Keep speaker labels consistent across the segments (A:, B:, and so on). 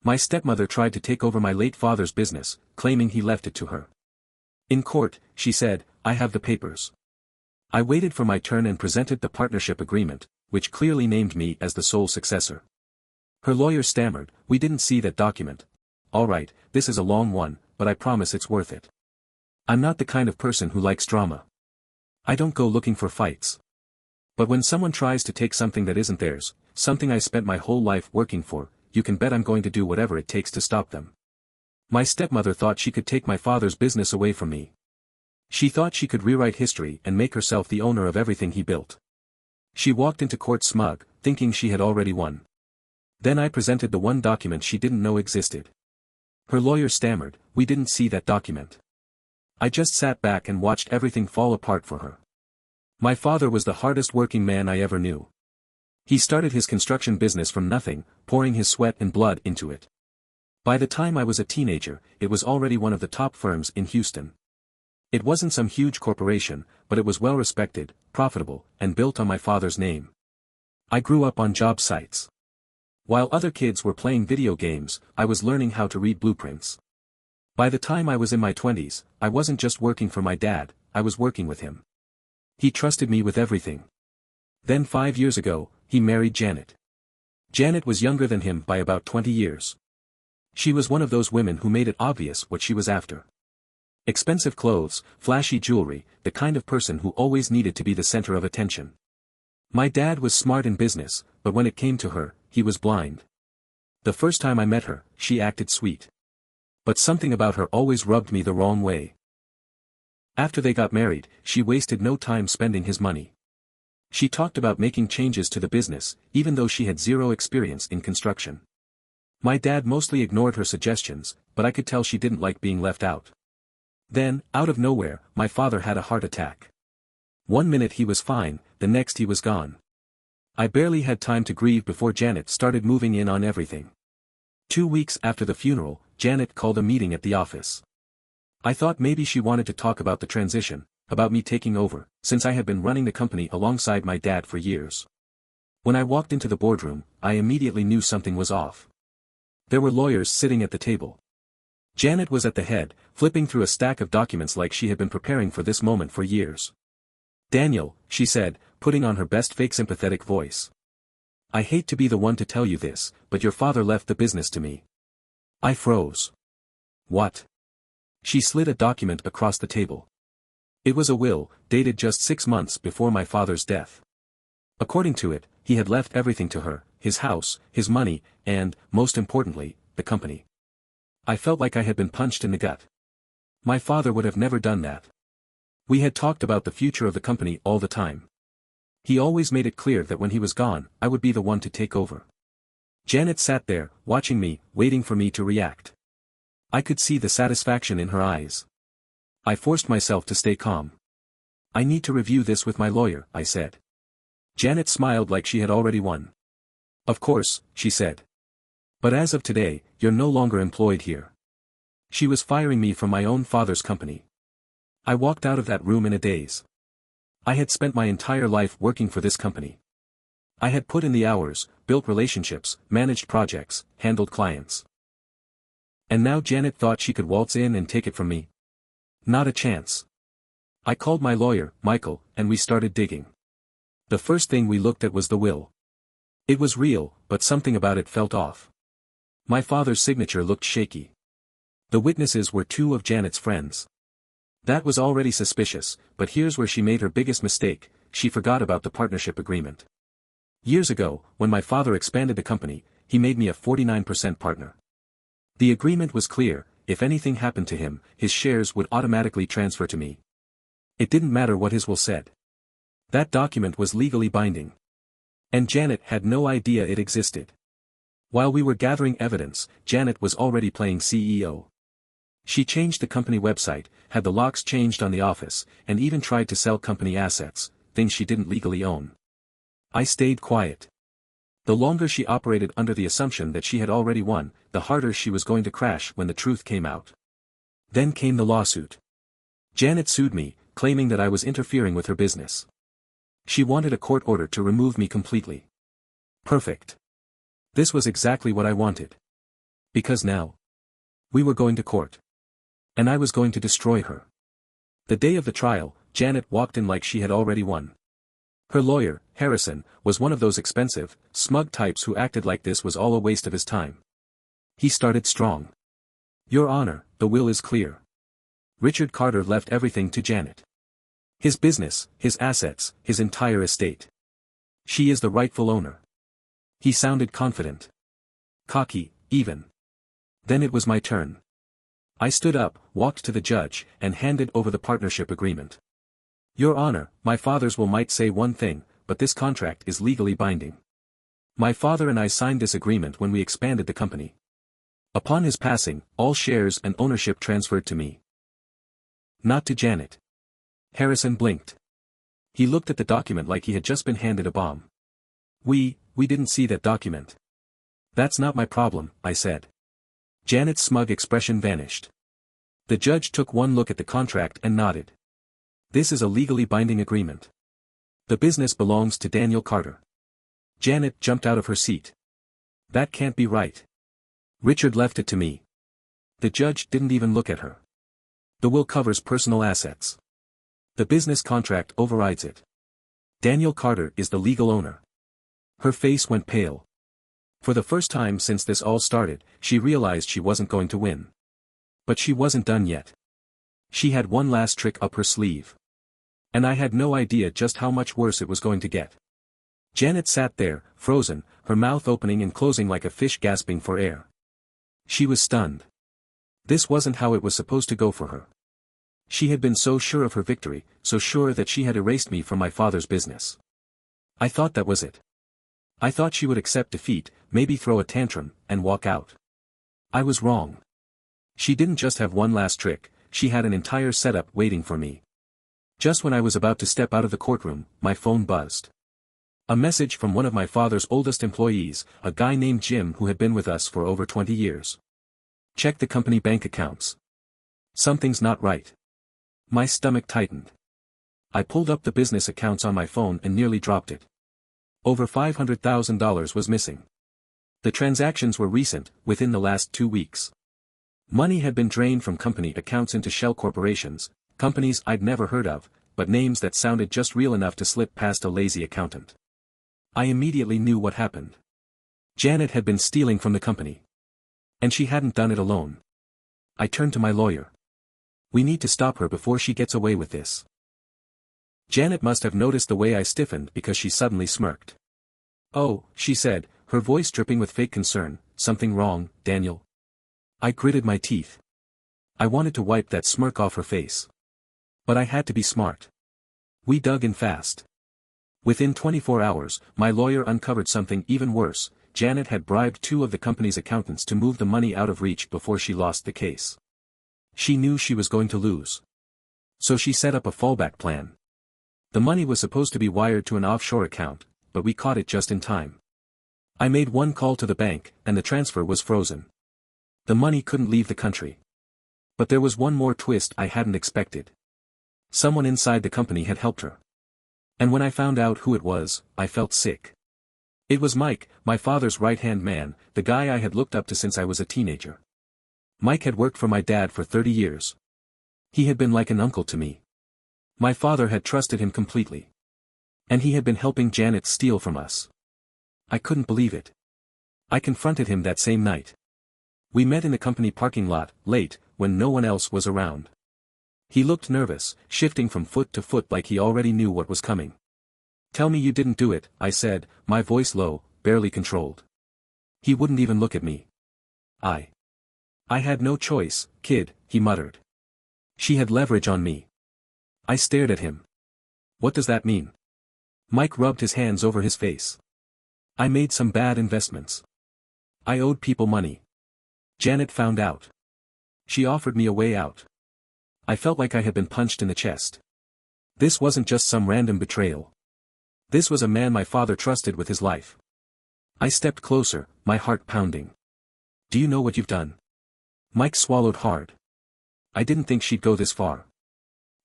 A: My stepmother tried to take over my late father's business, claiming he left it to her. In court, she said, "I have the papers." I waited for my turn and presented the partnership agreement, which clearly named me as the sole successor. Her lawyer stammered, "We didn't see that document." "All right, this is a long one, but I promise it's worth it. I'm not the kind of person who likes drama. I don't go looking for fights. But when someone tries to take something that isn't theirs, something I spent my whole life working for, you can bet I'm going to do whatever it takes to stop them." My stepmother thought she could take my father's business away from me. She thought she could rewrite history and make herself the owner of everything he built. She walked into court smug, thinking she had already won. Then I presented the one document she didn't know existed. Her lawyer stammered, "We didn't see that document." I just sat back and watched everything fall apart for her. My father was the hardest working man I ever knew. He started his construction business from nothing, pouring his sweat and blood into it. By the time I was a teenager, it was already one of the top firms in Houston. It wasn't some huge corporation, but it was well respected, profitable, and built on my father's name. I grew up on job sites. While other kids were playing video games, I was learning how to read blueprints. By the time I was in my 20s, I wasn't just working for my dad, I was working with him. He trusted me with everything. Then 5 years ago, he married Janet. Janet was younger than him by about 20 years. She was one of those women who made it obvious what she was after. Expensive clothes, flashy jewelry, the kind of person who always needed to be the center of attention. My dad was smart in business, but when it came to her, he was blind. The first time I met her, she acted sweet. But something about her always rubbed me the wrong way. After they got married, she wasted no time spending his money. She talked about making changes to the business, even though she had zero experience in construction. My dad mostly ignored her suggestions, but I could tell she didn't like being left out. Then, out of nowhere, my father had a heart attack. One minute he was fine, the next he was gone. I barely had time to grieve before Janet started moving in on everything. 2 weeks after the funeral, Janet called a meeting at the office. I thought maybe she wanted to talk about the transition, about me taking over, since I had been running the company alongside my dad for years. When I walked into the boardroom, I immediately knew something was off. There were lawyers sitting at the table. Janet was at the head, flipping through a stack of documents like she had been preparing for this moment for years. "Daniel," she said, putting on her best fake sympathetic voice. "I hate to be the one to tell you this, but your father left the business to me." I froze. "What?" She slid a document across the table. It was a will, dated just 6 months before my father's death. According to it, he had left everything to her, his house, his money, and, most importantly, the company. I felt like I had been punched in the gut. My father would have never done that. We had talked about the future of the company all the time. He always made it clear that when he was gone, I would be the one to take over. Janet sat there, watching me, waiting for me to react. I could see the satisfaction in her eyes. I forced myself to stay calm. "I need to review this with my lawyer," I said. Janet smiled like she had already won. "Of course," she said. "But as of today, you're no longer employed here." She was firing me from my own father's company. I walked out of that room in a daze. I had spent my entire life working for this company. I had put in the hours, built relationships, managed projects, handled clients. And now Janet thought she could waltz in and take it from me? Not a chance. I called my lawyer, Michael, and we started digging. The first thing we looked at was the will. It was real, but something about it felt off. My father's signature looked shaky. The witnesses were 2 of Janet's friends. That was already suspicious, but here's where she made her biggest mistake: she forgot about the partnership agreement. Years ago, when my father expanded the company, he made me a 49% partner. The agreement was clear: if anything happened to him, his shares would automatically transfer to me. It didn't matter what his will said. That document was legally binding. And Janet had no idea it existed. While we were gathering evidence, Janet was already playing CEO. She changed the company website, had the locks changed on the office, and even tried to sell company assets, things she didn't legally own. I stayed quiet. The longer she operated under the assumption that she had already won, the harder she was going to crash when the truth came out. Then came the lawsuit. Janet sued me, claiming that I was interfering with her business. She wanted a court order to remove me completely. Perfect. This was exactly what I wanted. Because now, we were going to court. And I was going to destroy her. The day of the trial, Janet walked in like she had already won. Her lawyer, Harrison, was one of those expensive, smug types who acted like this was all a waste of his time. He started strong. "Your Honor, the will is clear. Richard Carter left everything to Janet. His business, his assets, his entire estate. She is the rightful owner." He sounded confident. Cocky, even. Then it was my turn. I stood up, walked to the judge, and handed over the partnership agreement. "Your Honor, my father's will might say one thing, but this contract is legally binding. My father and I signed this agreement when we expanded the company. Upon his passing, all shares and ownership transferred to me. Not to Janet." Harrison blinked. He looked at the document like he had just been handed a bomb. We didn't see that document." "That's not my problem," I said. Janet's smug expression vanished. The judge took one look at the contract and nodded. "This is a legally binding agreement. The business belongs to Daniel Carter." Janet jumped out of her seat. "That can't be right. Richard left it to me." The judge didn't even look at her. "The will covers personal assets. The business contract overrides it. Daniel Carter is the legal owner." Her face went pale. For the first time since this all started, she realized she wasn't going to win. But she wasn't done yet. She had one last trick up her sleeve. And I had no idea just how much worse it was going to get. Janet sat there, frozen, her mouth opening and closing like a fish gasping for air. She was stunned. This wasn't how it was supposed to go for her. She had been so sure of her victory, so sure that she had erased me from my father's business. I thought that was it. I thought she would accept defeat, maybe throw a tantrum, and walk out. I was wrong. She didn't just have one last trick, she had an entire setup waiting for me. Just when I was about to step out of the courtroom, my phone buzzed. A message from one of my father's oldest employees, a guy named Jim who had been with us for over 20 years. "Check the company bank accounts. Something's not right." My stomach tightened. I pulled up the business accounts on my phone and nearly dropped it. Over $500,000 was missing. The transactions were recent, within the last 2 weeks. Money had been drained from company accounts into shell corporations, companies I'd never heard of, but names that sounded just real enough to slip past a lazy accountant. I immediately knew what happened. Janet had been stealing from the company. And she hadn't done it alone. I turned to my lawyer. "We need to stop her before she gets away with this." Janet must have noticed the way I stiffened because she suddenly smirked. "Oh," she said, her voice dripping with fake concern, "something wrong, Daniel?" I gritted my teeth. I wanted to wipe that smirk off her face. But I had to be smart. We dug in fast. Within 24 hours, my lawyer uncovered something even worse. Janet had bribed 2 of the company's accountants to move the money out of reach before she lost the case. She knew she was going to lose. So she set up a fallback plan. The money was supposed to be wired to an offshore account, but we caught it just in time. I made one call to the bank, and the transfer was frozen. The money couldn't leave the country. But there was one more twist I hadn't expected. Someone inside the company had helped her. And when I found out who it was, I felt sick. It was Mike, my father's right-hand man, the guy I had looked up to since I was a teenager. Mike had worked for my dad for 30 years. He had been like an uncle to me. My father had trusted him completely. And he had been helping Janet steal from us. I couldn't believe it. I confronted him that same night. We met in the company parking lot, late, when no one else was around. He looked nervous, shifting from foot to foot like he already knew what was coming. "Tell me you didn't do it," I said, my voice low, barely controlled. He wouldn't even look at me. I had no choice, kid," he muttered. "She had leverage on me." I stared at him. "What does that mean?" Mike rubbed his hands over his face. "I made some bad investments. I owed people money. Janet found out. She offered me a way out. I felt like I had been punched in the chest. This wasn't just some random betrayal. This was a man my father trusted with his life." I stepped closer, my heart pounding. "Do you know what you've done?" Mike swallowed hard. I didn't think she'd go this far.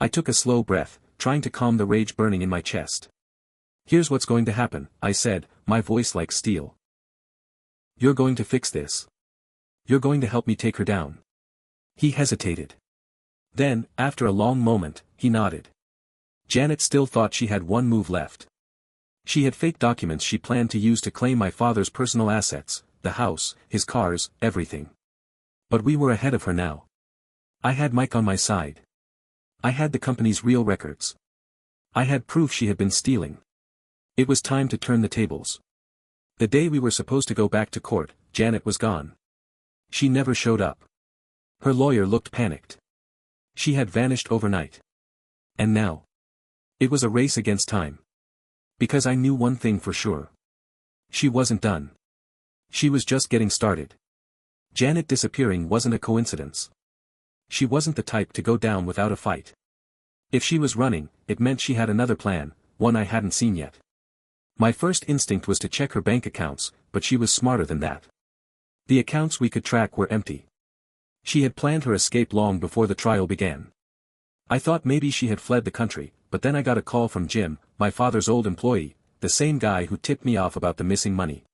A: I took a slow breath, trying to calm the rage burning in my chest. "Here's what's going to happen," I said, my voice like steel. "You're going to fix this. You're going to help me take her down? He hesitated. Then, after a long moment, he nodded. Janet still thought she had one move left. She had fake documents she planned to use to claim my father's personal assets, the house, his cars, everything. But we were ahead of her now. I had Mike on my side. I had the company's real records. I had proof she had been stealing. It was time to turn the tables. The day we were supposed to go back to court, Janet was gone. She never showed up. Her lawyer looked panicked. She had vanished overnight. And now? It was a race against time. Because I knew one thing for sure. She wasn't done. She was just getting started. Janet disappearing wasn't a coincidence. She wasn't the type to go down without a fight. If she was running, it meant she had another plan, one I hadn't seen yet. My first instinct was to check her bank accounts, but she was smarter than that. The accounts we could track were empty. She had planned her escape long before the trial began. I thought maybe she had fled the country, but then I got a call from Jim, my father's old employee, the same guy who tipped me off about the missing money.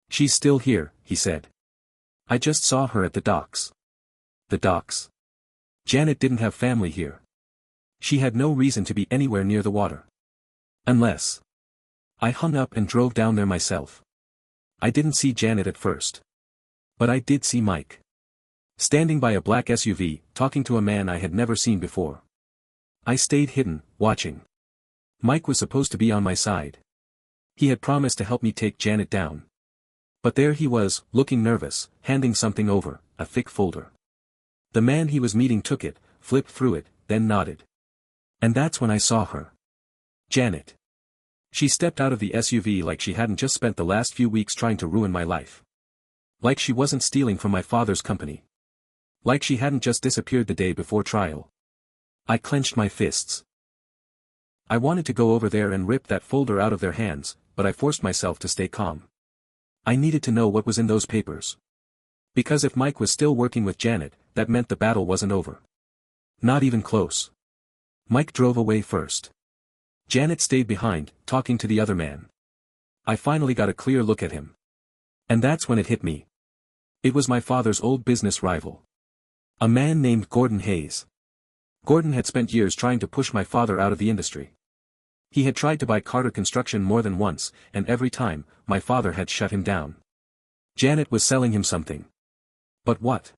A: "She's still here," he said. "I just saw her at the docks." The docks? Janet didn't have family here. She had no reason to be anywhere near the water. Unless. I hung up and drove down there myself. I didn't see Janet at first. But I did see Mike. Standing by a black SUV, talking to a man I had never seen before. I stayed hidden, watching. Mike was supposed to be on my side. He had promised to help me take Janet down. But there he was, looking nervous, handing something over, a thick folder. The man he was meeting took it, flipped through it, then nodded. And that's when I saw her. Janet. She stepped out of the SUV like she hadn't just spent the last few weeks trying to ruin my life. Like she wasn't stealing from my father's company. Like she hadn't just disappeared the day before trial. I clenched my fists. I wanted to go over there and rip that folder out of their hands, but I forced myself to stay calm. I needed to know what was in those papers. Because if Mike was still working with Janet, that meant the battle wasn't over. Not even close. Mike drove away first. Janet stayed behind, talking to the other man. I finally got a clear look at him. And that's when it hit me. It was my father's old business rival. A man named Gordon Hayes. Gordon had spent years trying to push my father out of the industry. He had tried to buy Carter Construction more than once, and every time, my father had shut him down. Janet was selling him something. But what?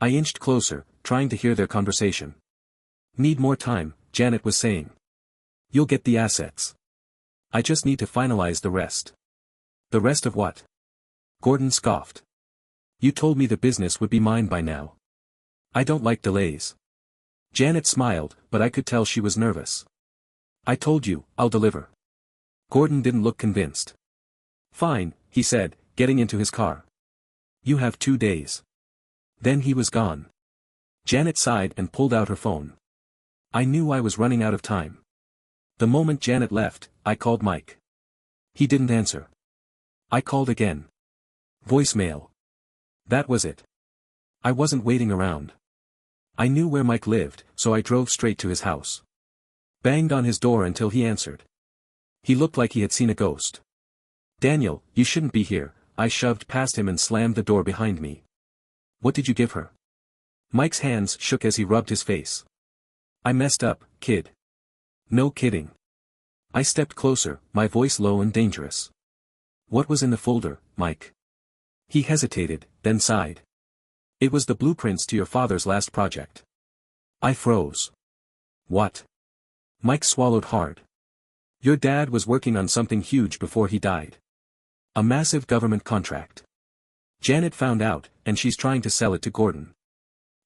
A: I inched closer, trying to hear their conversation. "Need more time," Janet was saying. "You'll get the assets. I just need to finalize the rest." "The rest of what?" Gordon scoffed. "You told me the business would be mine by now. I don't like delays." Janet smiled, but I could tell she was nervous. "I told you, I'll deliver." Gordon didn't look convinced. "Fine," he said, getting into his car. "You have 2 days." Then he was gone. Janet sighed and pulled out her phone. I knew I was running out of time. The moment Janet left, I called Mike. He didn't answer. I called again. Voicemail. That was it. I wasn't waiting around. I knew where Mike lived, so I drove straight to his house. Banged on his door until he answered. He looked like he had seen a ghost. "Daniel, you shouldn't be here," I shoved past him and slammed the door behind me. "What did you give her?" Mike's hands shook as he rubbed his face. "I messed up, kid." "No kidding." I stepped closer, my voice low and dangerous. "What was in the folder, Mike?" He hesitated, then sighed. "It was the blueprints to your father's last project." I froze. "What?" Mike swallowed hard. "Your dad was working on something huge before he died. A massive government contract. Janet found out, and she's trying to sell it to Gordon."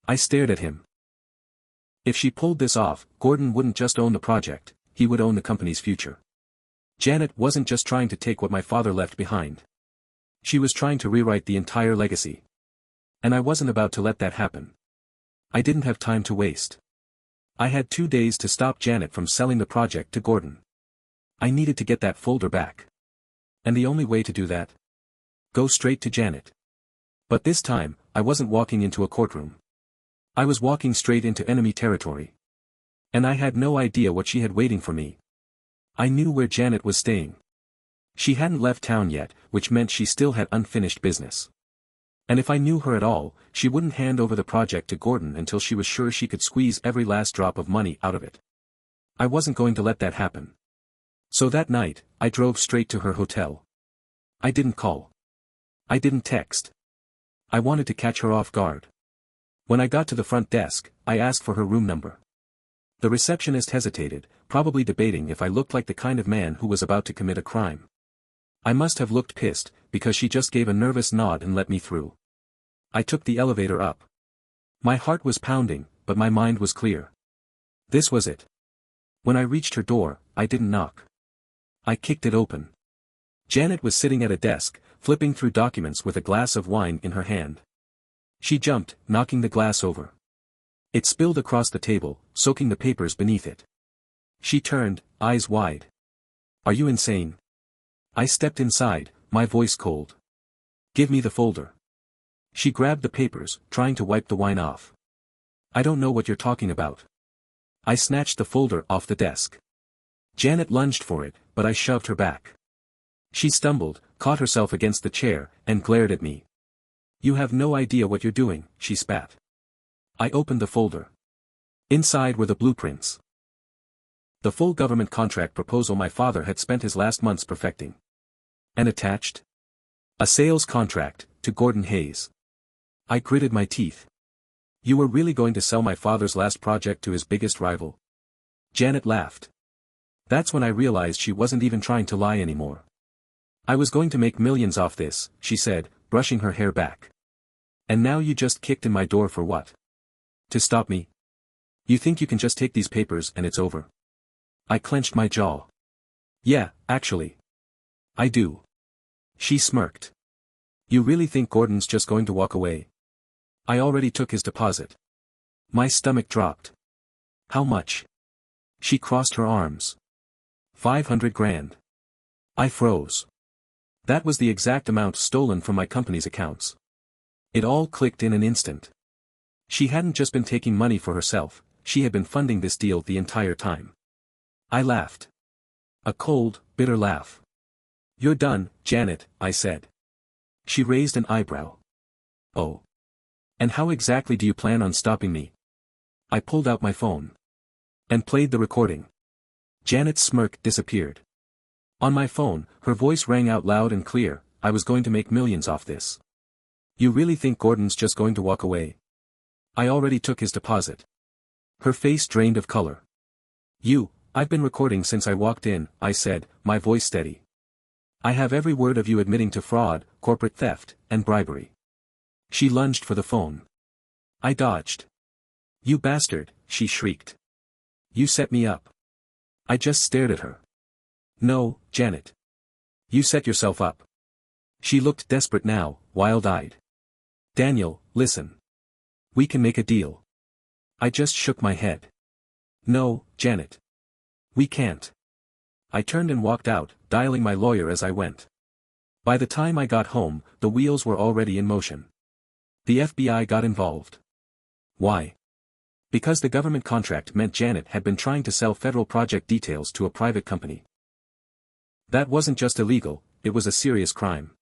A: I stared at him. If she pulled this off, Gordon wouldn't just own the project, he would own the company's future. Janet wasn't just trying to take what my father left behind. She was trying to rewrite the entire legacy. And I wasn't about to let that happen. I didn't have time to waste. I had 2 days to stop Janet from selling the project to Gordon. I needed to get that folder back. And the only way to do that? Go straight to Janet. But this time, I wasn't walking into a courtroom. I was walking straight into enemy territory. And I had no idea what she had waiting for me. I knew where Janet was staying. She hadn't left town yet, which meant she still had unfinished business. And if I knew her at all, she wouldn't hand over the project to Gordon until she was sure she could squeeze every last drop of money out of it. I wasn't going to let that happen. So that night, I drove straight to her hotel. I didn't call. I didn't text. I wanted to catch her off guard. When I got to the front desk, I asked for her room number. The receptionist hesitated, probably debating if I looked like the kind of man who was about to commit a crime. I must have looked pissed, because she just gave a nervous nod and let me through. I took the elevator up. My heart was pounding, but my mind was clear. This was it. When I reached her door, I didn't knock. I kicked it open. Janet was sitting at a desk, flipping through documents with a glass of wine in her hand. She jumped, knocking the glass over. It spilled across the table, soaking the papers beneath it. She turned, eyes wide. "Are you insane?" I stepped inside, my voice cold. "Give me the folder." She grabbed the papers, trying to wipe the wine off. "I don't know what you're talking about." I snatched the folder off the desk. Janet lunged for it, but I shoved her back. She stumbled, caught herself against the chair, and glared at me. "You have no idea what you're doing," she spat. I opened the folder. Inside were the blueprints. The full government contract proposal my father had spent his last months perfecting. And attached? A sales contract, to Gordon Hayes. I gritted my teeth. "You were really going to sell my father's last project to his biggest rival?" Janet laughed. That's when I realized she wasn't even trying to lie anymore. "I was going to make millions off this," she said, brushing her hair back. "And now you just kicked in my door for what? To stop me? You think you can just take these papers and it's over?" I clenched my jaw. "Yeah, actually. I do." She smirked. "You really think Gordon's just going to walk away?" "I already took his deposit." My stomach dropped. "How much?" She crossed her arms. 500 grand. I froze. That was the exact amount stolen from my company's accounts. It all clicked in an instant. She hadn't just been taking money for herself, she had been funding this deal the entire time. I laughed. A cold, bitter laugh. "You're done, Janet," I said. She raised an eyebrow. "Oh. And how exactly do you plan on stopping me?" I pulled out my phone. And played the recording. Janet's smirk disappeared. On my phone, her voice rang out loud and clear, "I was going to make millions off this. You really think Gordon's just going to walk away? I already took his deposit." Her face drained of color. I've been recording since I walked in," I said, my voice steady. "I have every word of you admitting to fraud, corporate theft, and bribery." She lunged for the phone. I dodged. "You bastard," she shrieked. "You set me up." I just stared at her. "No, Janet. You set yourself up." She looked desperate now, wild-eyed. "Daniel, listen. We can make a deal." I just shook my head. "No, Janet. We can't." I turned and walked out, dialing my lawyer as I went. By the time I got home, the wheels were already in motion. The FBI got involved. Why? Because the government contract meant Janet had been trying to sell federal project details to a private company. That wasn't just illegal, it was a serious crime.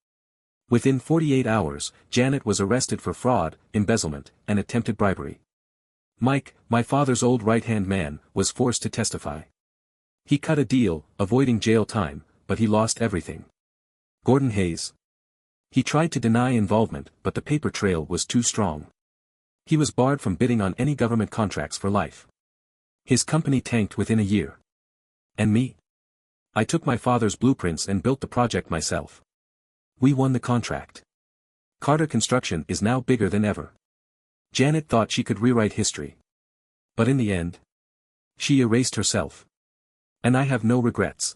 A: Within 48 hours, Janet was arrested for fraud, embezzlement, and attempted bribery. Mike, my father's old right-hand man, was forced to testify. He cut a deal, avoiding jail time, but he lost everything. Gordon Hayes. He tried to deny involvement, but the paper trail was too strong. He was barred from bidding on any government contracts for life. His company tanked within a year. And me? I took my father's blueprints and built the project myself. We won the contract. Carter Construction is now bigger than ever. Janet thought she could rewrite history. But in the end, she erased herself. And I have no regrets.